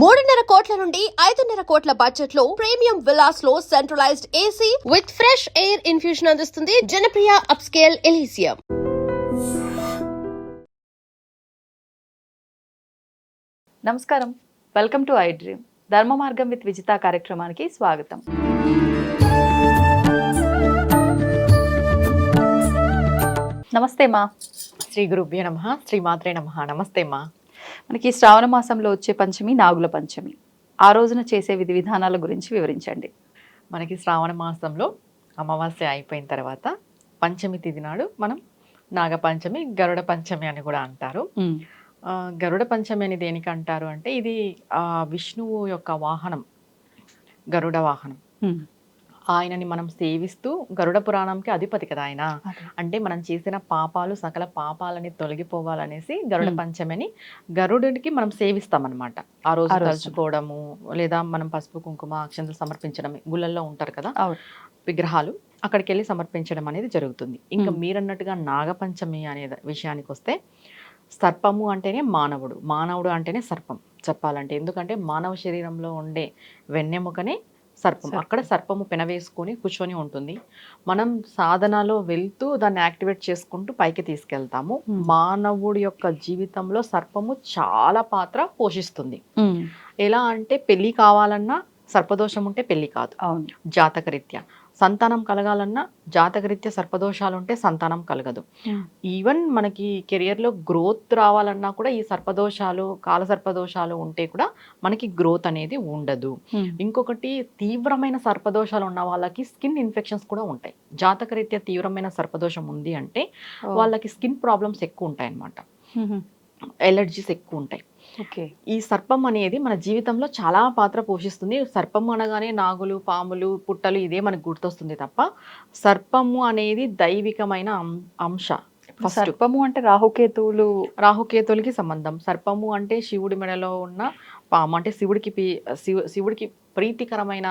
3.5 కోట్ల నుండి 5.5 కోట్ల బడ్జెట్ లో ప్రీమియం విల్లాస్ లో centralised AC with fresh air infusion అందిస్తుంది జనప్రియ అప్స్కేల్ ఎలీసియం. నమస్కారం, వెల్కమ్ టు ఐ డ్రీమ్. ధర్మ మార్గం విత్ విజిత కార్యక్రమానికి స్వాగతం. నమస్తే మా. శ్రీ గురుభ్యో నమః, శ్రీ మాత్రే నమః. నమస్తే మా. మనకి శ్రావణ మాసంలో వచ్చే పంచమి నాగుల పంచమి. ఆ రోజున చేసే విధి విధానాల గురించి వివరించండి. మనకి శ్రావణ మాసంలో అమావాస్య అయిపోయిన తర్వాత పంచమి తిథి నాడు మనం నాగపంచమి, గరుడ పంచమి అని కూడా అంటారు. గరుడ పంచమి అని దేనికి అంటారు అంటే, ఇది విష్ణువు యొక్క వాహనం, గరుడ వాహనం. ఆయనని మనం సేవిస్తూ, గరుడ పురాణంకి అధిపతి కదా ఆయన. అంటే మనం చేసిన పాపాలు, సకల పాపాలని తొలగిపోవాలనేసి గరుడ పంచమిని గరుడికి మనం సేవిస్తాం అనమాట. ఆ రోజు తలుచుకోవడము, లేదా మనం పసుపు కుంకుమ అక్షంతలు సమర్పించడం, గుళ్ళల్లో ఉంటారు కదా విగ్రహాలు, అక్కడికి వెళ్ళి సమర్పించడం అనేది జరుగుతుంది. ఇంకా మీరన్నట్టుగా నాగపంచమి అనే విషయానికి వస్తే, సర్పము అంటేనే మానవుడు, మానవుడు అంటేనే సర్పం చెప్పాలంటే. ఎందుకంటే మానవ శరీరంలో ఉండే వెన్నెముకనే సర్పం. అక్కడ సర్పము పెనవేసుకొని కూర్చొని ఉంటుంది. మనం సాధనలో వెళ్తూ దాన్ని యాక్టివేట్ చేసుకుంటూ పైకి తీసుకెళ్తాము. మానవుడి యొక్క జీవితంలో సర్పము చాలా పాత్ర పోషిస్తుంది. ఎలా అంటే, పెళ్లి కావాలన్నా సర్పదోషం ఉంటే పెళ్లి కాదు, జాతకరీత్యా. సంతానం కలగాలన్నా జాతకరీత్యా సర్పదోషాలు ఉంటే సంతానం కలగదు. ఈవెన్ మనకి కెరియర్లో గ్రోత్ రావాలన్నా కూడా ఈ సర్పదోషాలు, కాల సర్పదోషాలు ఉంటే కూడా మనకి గ్రోత్ అనేది ఉండదు. ఇంకొకటి, తీవ్రమైన సర్పదోషాలు ఉన్న వాళ్ళకి స్కిన్ ఇన్ఫెక్షన్స్ కూడా ఉంటాయి. జాతకరీత్యా తీవ్రమైన సర్పదోషం ఉంది అంటే వాళ్ళకి స్కిన్ ప్రాబ్లమ్స్ ఎక్కువ ఉంటాయి అన్నమాట, ఎలర్జీస్ ఎక్కువ ఉంటాయి. ఈ సర్పం అనేది మన జీవితంలో చాలా పాత్ర పోషిస్తుంది. సర్పం అనగానే నాగులు, పాములు, పుట్టలు ఇదే మనకు గుర్తొస్తుంది తప్ప, సర్పము అనేది దైవికమైన అంశ. సర్పము అంటే రాహుకేతువులకి సంబంధం. సర్పము అంటే శివుడి మెడలో ఉన్న పాము. అంటే శివుడికి ప్రీతికరమైన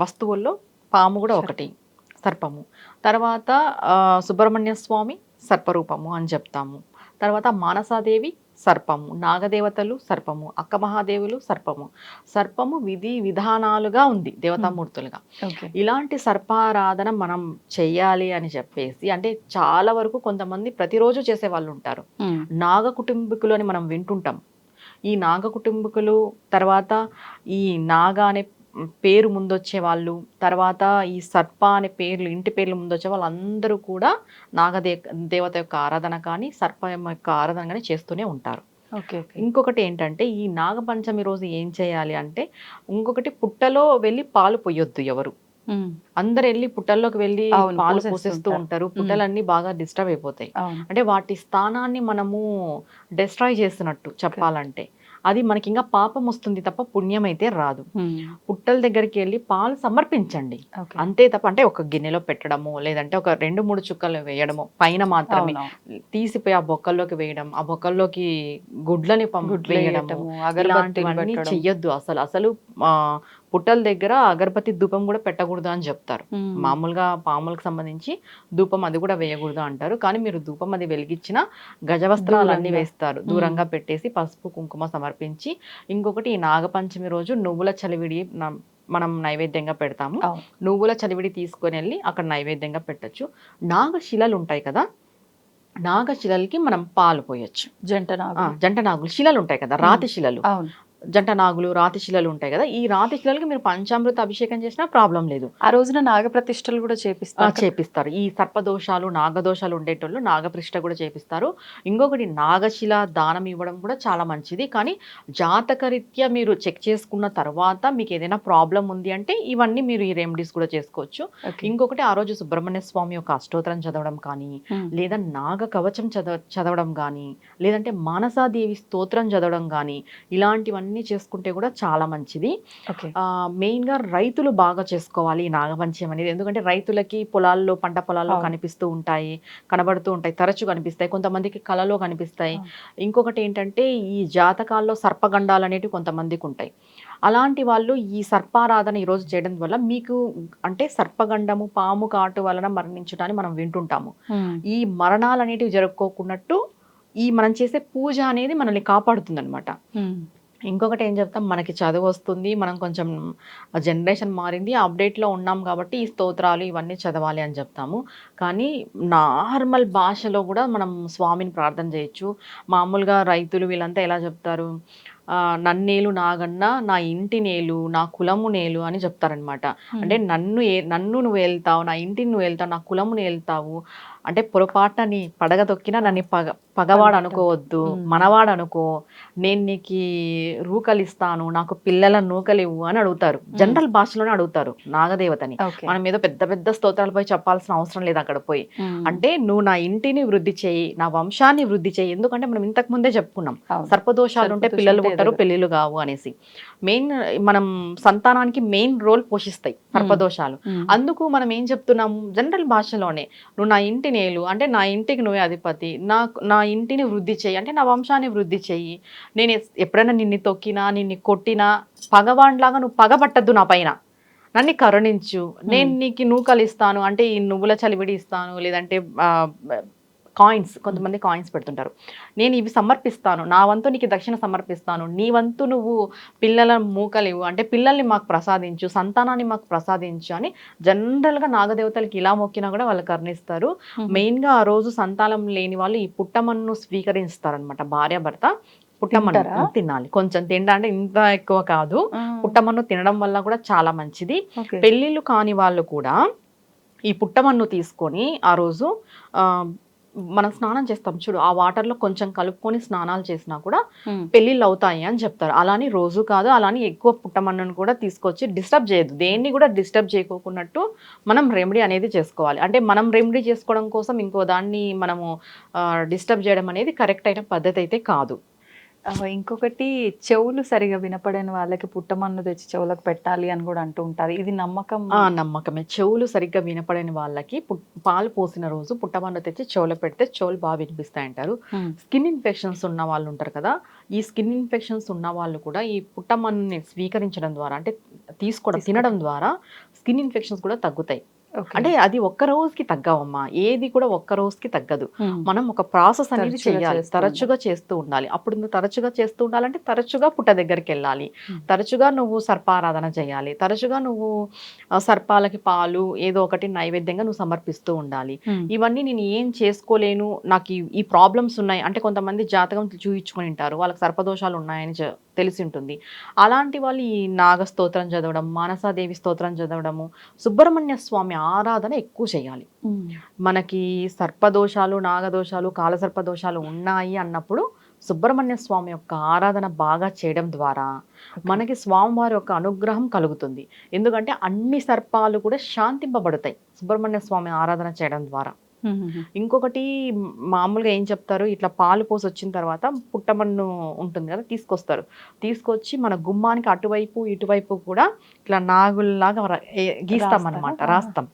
వస్తువుల్లో పాము కూడా ఒకటి, సర్పము. తర్వాత సుబ్రహ్మణ్య స్వామి సర్పరూపము అని చెప్తాము. తర్వాత మానసాదేవి సర్పము, నాగదేవతలు సర్పము, అక్క మహాదేవులు సర్పము. సర్పము విధి విధానాలుగా ఉంది దేవతామూర్తులుగా. ఇలాంటి సర్పారాధన మనం చెయ్యాలి అని చెప్పేసి, అంటే చాలా వరకు కొంతమంది ప్రతిరోజు చేసే వాళ్ళు ఉంటారు. నాగ కుటుంబీకులు అని మనం వింటుంటాం. ఈ నాగ కుటుంబీకులు, తర్వాత ఈ నాగ అనే పేరు ముందొచ్చే వాళ్ళు, తర్వాత ఈ సర్ప అనే పేర్లు, ఇంటి పేర్లు ముందొచ్చే వాళ్ళు అందరూ కూడా దేవత యొక్క ఆరాధన కానీ, సర్పం యొక్క ఆరాధన కానీ చేస్తూనే ఉంటారు. ఇంకొకటి ఏంటంటే, ఈ నాగపంచమి రోజు ఏం చేయాలి అంటే, ఇంకొకటి, పుట్టలో వెళ్ళి పాలు పొయ్యొద్దు ఎవరు. అందరు వెళ్ళి పుట్టల్లోకి వెళ్ళి పాలు పోసేస్తూ ఉంటారు. పుట్టలన్నీ బాగా డిస్టర్బ్ అయిపోతాయి. అంటే వాటి స్థానాన్ని మనము డిస్ట్రాయ్ చేస్తున్నట్టు చెప్పాలంటే. అది మనకి ఇంకా పాపం వస్తుంది తప్ప పుణ్యం అయితే రాదు. పుట్టల దగ్గరికి వెళ్ళి పాలు సమర్పించండి అంతే తప్ప, అంటే ఒక గిన్నెలో పెట్టడము, లేదంటే ఒక 2-3 చుక్కలు వేయడము, పైన మాత్రమే తీసిపోయి ఆ బొక్కల్లోకి వేయడం, ఆ బొక్కల్లోకి గుడ్లని వేయడము, ఇలాంటివన్నీ చెయ్యొద్దు. అసలు పుట్టల దగ్గర అగరబత్తి ధూపం కూడా పెట్టకూడదు అని చెప్తారు. మామూలుగా పాములకు సంబంధించి ధూపం అది కూడా వేయకూడదు అంటారు. కానీ మీరు ధూపం అది వెలిగించిన గజవస్త్రాలు అన్ని వేస్తారు, దూరంగా పెట్టేసి పసుపు కుంకుమ సమర్పించి. ఇంకొకటి, ఈ నాగపంచమి రోజు నువ్వుల చలివిడి మనం నైవేద్యంగా పెడతాము. నువ్వుల చలివిడి తీసుకొని వెళ్ళి అక్కడ నైవేద్యంగా పెట్టచ్చు. నాగశిలలు ఉంటాయి కదా, నాగశిలలకి మనం పాలు పోయొచ్చు. జంట నాగులు శిలలు ఉంటాయి కదా, రాతి శిలలు, జంట నాగులు, రాతి శిలలు ఉంటాయి కదా. ఈ రాతి శిలలకి మీరు పంచామృత అభిషేకం చేసినా ప్రాబ్లం లేదు. ఆ రోజున నాగప్రతిష్టలు కూడా చేపిస్తారు. ఈ సర్పదోషాలు, నాగదోషాలు ఉండేటోళ్ళు నాగప్రతిష్ఠ కూడా చేపిస్తారు. ఇంకొకటి, నాగశిల దానం ఇవ్వడం కూడా చాలా మంచిది. కానీ జాతకరీత్యా మీరు చెక్ చేసుకున్న తర్వాత మీకు ఏదైనా ప్రాబ్లం ఉంది అంటే ఇవన్నీ మీరు ఈ రెమెడీస్ కూడా చేసుకోవచ్చు. ఇంకొకటి, ఆ రోజు సుబ్రహ్మణ్య స్వామి యొక్క అష్టోత్తరం చదవడం కానీ, లేదా నాగ కవచం చదవడం కానీ, లేదంటే మానసాదేవి స్తోత్రం చదవడం కానీ, ఇలాంటివన్నీ చేసుకుంటే కూడా చాలా మంచిది. మెయిన్ గా రైతులు బాగా చేసుకోవాలి ఈ నాగపంచమి అనేది. ఎందుకంటే రైతులకి పొలాల్లో, పంట పొలాల్లో కనబడుతూ ఉంటాయి, తరచు కనిపిస్తాయి, కొంతమందికి కళలో కనిపిస్తాయి. ఇంకొకటి ఏంటంటే, ఈ జాతకాల్లో సర్పగండాలు అనేటివి కొంతమందికి ఉంటాయి. అలాంటి వాళ్ళు ఈ సర్పారాధన ఈరోజు చేయడం వల్ల మీకు, అంటే సర్పగండము, పాము కాటు వలన మరణించడాన్ని మనం వింటుంటాము. ఈ మరణాలు అనేటివి జరుపుకోకున్నట్టు ఈ మనం చేసే పూజ అనేది మనల్ని కాపాడుతుంది అనమాట. ఇంకొకటి ఏం చెప్తాం, మనకి చదువు వస్తుంది, మనం కొంచెం జనరేషన్ మారింది, అప్డేట్లో ఉన్నాం కాబట్టి ఈ స్తోత్రాలు ఇవన్నీ చదవాలి అని చెప్తాము. కానీ నార్మల్ భాషలో కూడా మనం స్వామిని ప్రార్థన చేయొచ్చు. మామూలుగా రైతులు వీళ్ళంతా ఎలా చెప్తారు, నన్నేలు నాగన్న, నా ఇంటి నేలు, నా కులము నేలు అని చెప్తారనమాట. అంటే నన్ను నువ్వు వెళ్తావు, నా ఇంటిని నువ్వు వెళ్తావు, నా కులమును వెళ్తావు. అంటే పొరపాటున నీ పడగ తొక్కినా నన్ను పగవాడు అనుకోవద్దు, మనవాడు అనుకో, నేను నీకు రూకలిస్తాను, నాకు పిల్లల నూకలివ్వు అని అడుగుతారు. జనరల్ భాషలోనే అడుగుతారు నాగదేవతని. మనం ఏదో పెద్ద పెద్ద స్తోత్రాలపై చెప్పాల్సిన అవసరం లేదు అక్కడ పోయి. అంటే నువ్వు నా ఇంటిని వృద్ధి చేయి, నా వంశాన్ని వృద్ధి చేయి. ఎందుకంటే మనం ఇంతకు ముందే చెప్పుకున్నాం, సర్పదోషాలు ఉంటే పిల్లలు పుట్టరు, పెళ్లిళ్ళు కావు అనేసి. మెయిన్ మనం సంతానానికి మెయిన్ రోల్ పోషిస్తాయి సర్పదోషాలు. అందుకు మనం ఏం చెప్తున్నాము, జనరల్ భాషలోనే నువ్వు నా ఇంటి నేలు అంటే నా ఇంటికి నువ్వే అధిపతి, నా ఇంటిని వృద్ధి చేయి అంటే నా వంశాన్ని వృద్ధి చెయ్యి. నేను ఎప్పుడైనా నిన్ను తొక్కినా, నిన్ను కొట్టినా, పగవాడిలాగా నువ్వు పగబట్టద్దు నా పైన, నన్ను కరుణించు, నేను నీకు నూకలు ఇస్తాను అంటే ఈ నువ్వుల చలివిడి ఇస్తాను, లేదంటే కాయిన్స్, కొంతమంది కాయిన్స్ పెడుతుంటారు, నేను ఇవి సమర్పిస్తాను, నా వంతు నీకు దక్షిణ సమర్పిస్తాను, నీ వంతు నువ్వు పిల్లల మూకలివు అంటే పిల్లల్ని మాకు ప్రసాదించు, సంతానాన్ని మాకు ప్రసాదించు అని జనరల్గా నాగదేవతలకి ఇలా మొక్కినా కూడా వాళ్ళు కరుణిస్తారు. మెయిన్గా ఆ రోజు సంతానం లేని వాళ్ళు ఈ పుట్టమన్ను స్వీకరిస్తారనమాట. భార్యాభర్త పుట్టమన్ను తినాలి. కొంచెం తిండా అంటే ఇంత ఎక్కువ కాదు, పుట్టమన్ను తినడం వల్ల కూడా చాలా మంచిది. పెళ్ళిళ్ళు కాని వాళ్ళు కూడా ఈ పుట్టమన్ను తీసుకొని ఆ రోజు మనం స్నానం చేస్తాం చూడు, ఆ వాటర్లో కొంచెం కలుపుకొని స్నానాలు చేసినా కూడా పెళ్ళిళ్ళు అవుతాయి అని చెప్తారు. అలాని రోజు కాదు, అలాని ఎక్కువ పుట్టమన్నును కూడా తీసుకొచ్చి డిస్టర్బ్ చేయదు, దేన్ని కూడా డిస్టర్బ్ చేయకోకున్నట్టు మనం రెమెడీ అనేది చేసుకోవాలి. అంటే మనం రెమెడీ చేసుకోవడం కోసం ఇంకో దాన్ని మనము డిస్టర్బ్ చేయడం అనేది కరెక్ట్ అయిన పద్ధతి అయితే కాదు. ఇంకొకటి, చెవులు సరిగా వినపడని వాళ్ళకి పుట్టమన్ను తెచ్చి చెవులకు పెట్టాలి అని కూడా అంటూ ఉంటారు. ఇది నమ్మకం? నమ్మకమే. చెవులు సరిగ్గా వినపడని వాళ్ళకి పాలు పోసిన రోజు పుట్టమన్ను తెచ్చి చెవులు పెడితే చెవులు బాగా వినిపిస్తాయి అంటారు. స్కిన్ ఇన్ఫెక్షన్స్ ఉన్న వాళ్ళు ఉంటారు కదా, ఈ స్కిన్ ఇన్ఫెక్షన్స్ ఉన్న వాళ్ళు కూడా ఈ పుట్టమన్నుని స్వీకరించడం ద్వారా అంటే తీసుకోవడం తినడం ద్వారా స్కిన్ ఇన్ఫెక్షన్స్ కూడా తగ్గుతాయి. అంటే అది ఒక్క రోజుకి తగ్గవమ్మా, ఏది కూడా ఒక్క రోజుకి తగ్గదు. మనం ఒక ప్రాసెస్ అనేది చేయాలి, తరచుగా చేస్తూ ఉండాలి. అప్పుడు నువ్వు తరచుగా చేస్తూ ఉండాలంటే తరచుగా పుట్ట దగ్గరికి వెళ్ళాలి, తరచుగా నువ్వు సర్పారాధన చేయాలి, తరచుగా నువ్వు సర్పాలకి పాలు ఏదో ఒకటి నైవేద్యంగా నువ్వు సమర్పిస్తూ ఉండాలి. ఇవన్నీ నేను ఏం చేసుకోలేను, నాకు ఈ ప్రాబ్లమ్స్ ఉన్నాయి అంటే కొంతమంది జాతకం చూయించుకొని ఉంటారు, వాళ్ళకి సర్పదోషాలు ఉన్నాయని తెలిసి ఉంటుంది. అలాంటి వాళ్ళు ఈ నాగ స్తోత్రం చదవడం, మానసాదేవి స్తోత్రం చదవడము, సుబ్రహ్మణ్య స్వామి ఆరాధన ఎక్కువ చేయాలి. మనకి సర్పదోషాలు, నాగదోషాలు, కాలసర్పదోషాలు ఉన్నాయి అన్నప్పుడు సుబ్రహ్మణ్య స్వామి యొక్క ఆరాధన బాగా చేయడం ద్వారా మనకి స్వామివారి యొక్క అనుగ్రహం కలుగుతుంది. ఎందుకంటే అన్ని సర్పాలు కూడా శాంతింపబడతాయి సుబ్రహ్మణ్య స్వామి ఆరాధన చేయడం ద్వారా. ఇంకొకటి మామూలుగా ఏం చెప్తారు, ఇట్లా పాలు పోసి వచ్చిన తర్వాత పుట్టమన్ను ఉంటుంది కదా, తీసుకొచ్చి మన గుమ్మానికి అటువైపు ఇటువైపు కూడా ఇట్లా నాగుల్లాగా గీస్తాం అనమాట, రాస్తాం.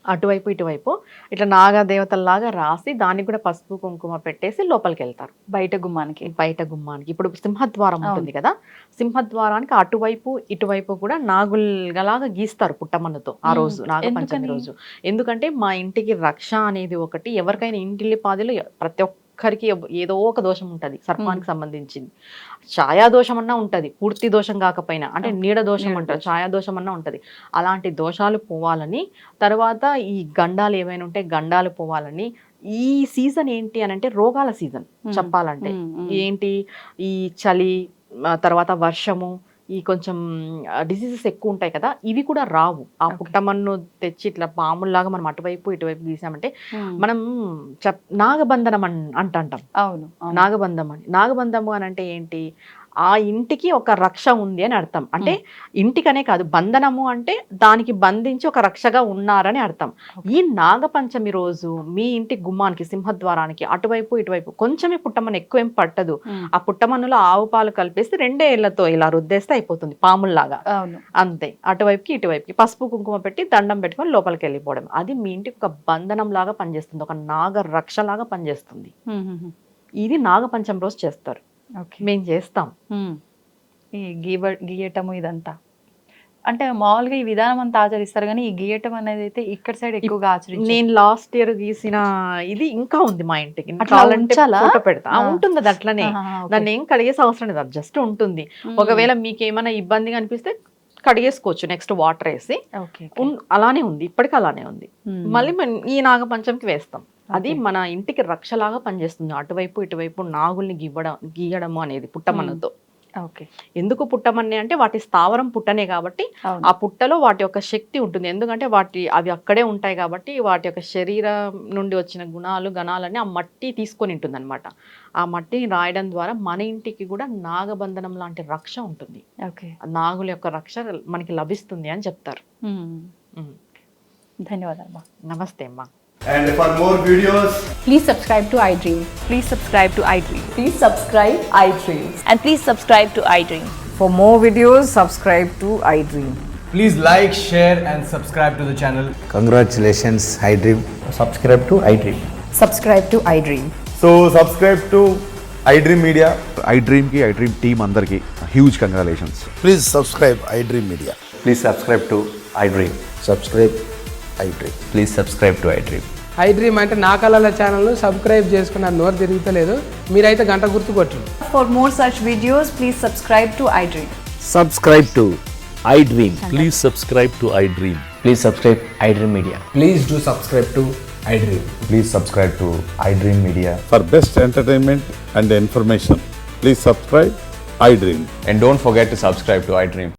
అటువైపు ఇటువైపు ఇట్లా నాగదేవతల్లాగా రాసి దానికి కూడా పసుపు కుంకుమ పెట్టేసి లోపలికి వెళ్తారు బయట గుమ్మానికి. ఇప్పుడు సింహద్వారం ఉంటుంది కదా, సింహద్వారానికి అటువైపు ఇటువైపు కూడా నాగుల్లాగా గీస్తారు పుట్టమన్నుతో ఆ రోజు, నాగపంచమి రోజు. ఎందుకంటే మా ఇంటికి రక్ష అనేది ఒకటి, ఎవరికైనా ఇంటిల్లిపాదిలో ప్రతి ఒక్కరికి ఏదో ఒక దోషం ఉంటుంది సర్పానికి సంబంధించింది. ఛాయాదోషం అన్నా ఉంటుంది, పూర్తి దోషం కాకపోయినా, అంటే నీడ దోషం అంటారు, ఛాయాదోషం అన్నా ఉంటుంది. అలాంటి దోషాలు పోవాలని, తర్వాత ఈ గండాలు ఏమైనా ఉంటే గండాలు పోవాలని. ఈ సీజన్ ఏంటి అని అంటే రోగాల సీజన్ చెప్పాలంటే. ఏంటి, ఈ చలి తర్వాత వర్షము, ఈ కొంచెం డిసీజెస్ ఎక్కువ ఉంటాయి కదా, ఇవి కూడా రావు. ఆ పుట్టమన్ను తెచ్చి ఇట్లా పాముల్లాగా మనం అటువైపు ఇటువైపు గీసామంటే మనం నాగబంధనం అంటాం. అవును, నాగబంధము అని అంటే ఏంటి, ఆ ఇంటికి ఒక రక్ష ఉంది అని అర్థం. అంటే ఇంటికనే కాదు, బంధనము అంటే దానికి బంధించి ఒక రక్షగా ఉన్నారని అర్థం. ఈ నాగపంచమి రోజు మీ ఇంటి గుమ్మానికి, సింహద్వారానికి అటువైపు ఇటువైపు కొంచెమే పుట్టమన్ను, ఎక్కువ ఏం పట్టదు. ఆ పుట్టమన్నులో ఆవు పాలు కలిపేసి 2 ఏళ్లతో ఇలా రుద్దేస్తే అయిపోతుంది పాముల్లాగా. అంతే, అటువైపుకి ఇటువైపుకి పసుపు కుంకుమ పెట్టి దండం పెట్టుకొని లోపలికి వెళ్ళిపోవడం. అది మీ ఇంటికి ఒక బంధనం లాగా పనిచేస్తుంది, ఒక నాగ రక్ష లాగా పనిచేస్తుంది. ఇది నాగపంచమి రోజు చేస్తారు, మేము చేస్తాం. ఈ గీయటము ఇదంతా అంటే మామూలుగా ఈ విధానం అంతా ఆచరిస్తారు కానీ ఈ గీయటం అనేది అయితే ఇక్కడ సైడ్ ఎక్కువగా ఆచరించారు. నేను లాస్ట్ ఇయర్ గీసిన ఇది ఇంకా ఉంది మా ఇంటికి. అట్లా కావాలంటే ఉంచాలా? ఫోటో పెడతా. ఉంటుంది అది అట్లనే. ఆహా, okay. దాన్ని ఏం కడిగేసి అవసరం లేదు, అది జస్ట్ ఉంటుంది. ఒకవేళ మీకు ఏమైనా ఇబ్బందిగా అనిపిస్తే కడిగేసుకోవచ్చు నెక్స్ట్ వాటర్ వేసి. ఓకే అలానే ఉంది, ఇప్పటికీ అలానే ఉంది. మళ్ళీ ఈ నాగపంచమికి వేస్తాం. అది మన ఇంటికి రక్షలాగా పనిచేస్తుంది. అటువైపు ఇటువైపు నాగుల్ని గీయడము అనేది పుట్టమన్నతో. ఓకే. ఎందుకు పుట్టమన్నే అంటే వాటి స్థావరం పుట్టనే కాబట్టి ఆ పుట్టలో వాటి యొక్క శక్తి ఉంటుంది. ఎందుకంటే అవి అక్కడే ఉంటాయి కాబట్టి వాటి యొక్క శరీరం నుండి వచ్చిన గణాలన్నీ ఆ మట్టి తీసుకొని ఉంటుంది అనమాట. ఆ మట్టిని రాయడం ద్వారా మన ఇంటికి కూడా నాగబంధనం లాంటి రక్ష ఉంటుంది. ఓకే. నాగుల యొక్క రక్ష మనకి లభిస్తుంది అని చెప్తారు. ధన్యవాదాలు. నమస్తే అమ్మా. And for more videos, Please subscribe to iDream. Please subscribe to iDream. Please subscribe iDream. And please subscribe to iDream. For more videos, subscribe to iDream. please like, share and subscribe to the channel. Congratulations, iDream. subscribe to iDream. Subscribe to iDream. So subscribe to iDream Media. iDream ki iDream team andarki huge congratulations. Please subscribe iDream Media. Please subscribe to iDream. Subscribe iDream. Please subscribe to iDream. iDream అంటే నా కళల ఛానల్ను subscribe చేసుకున్న నోరు తిరుగుతలేదు, మీరైతే గంట గుర్తు కొట్టండి. For more such videos, please subscribe to iDream. Subscribe to iDream. Please subscribe to iDream. Please subscribe iDream Media. Please do subscribe to iDream. Please subscribe to iDream Media. For best entertainment and information, please subscribe iDream. And don't forget to subscribe to iDream.